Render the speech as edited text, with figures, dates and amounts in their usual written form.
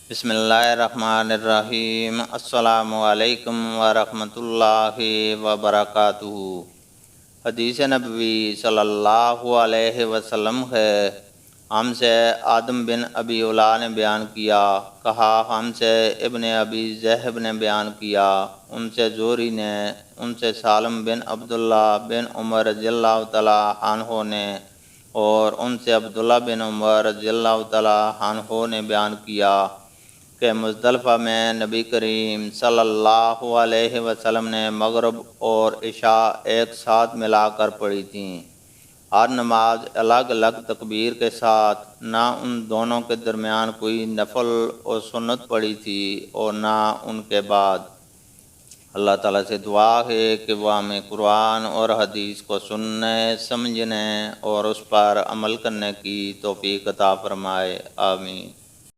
بسم اللہ الرحمن الرحیم۔ السلام علیکم ورحمۃ اللہ وبرکاتہ۔ حدیث نبوی صلی اللہ علیہ وسلم ہے، ہم سے آدم بن ابی اولا نے بیان کیا، کہا ہم سے ابن ابی ذئب نے بیان کیا، ان سے زہری نے، ان سے سالم بن عبداللہ بن عمر رضی اللہ تعالیٰ عنہ نے، اور ان سے عبداللہ بن عمر رضی اللہ تعالیٰ عنہ نے بیان کیا کہ مزدلفہ میں نبی کریم صلی اللہ علیہ وسلم نے مغرب اور عشاء ایک ساتھ ملا کر پڑھی تھیں۔ ہر نماز الگ الگ تکبیر کے ساتھ، نہ ان دونوں کے درمیان کوئی نفل اور سنت پڑھی تھی اور نہ ان کے بعد۔ اللہ تعالیٰ سے دعا ہے کہ وہ ہمیں قرآن اور حدیث کو سننے، سمجھنے اور اس پر عمل کرنے کی توفیق عطا فرمائے، آمین۔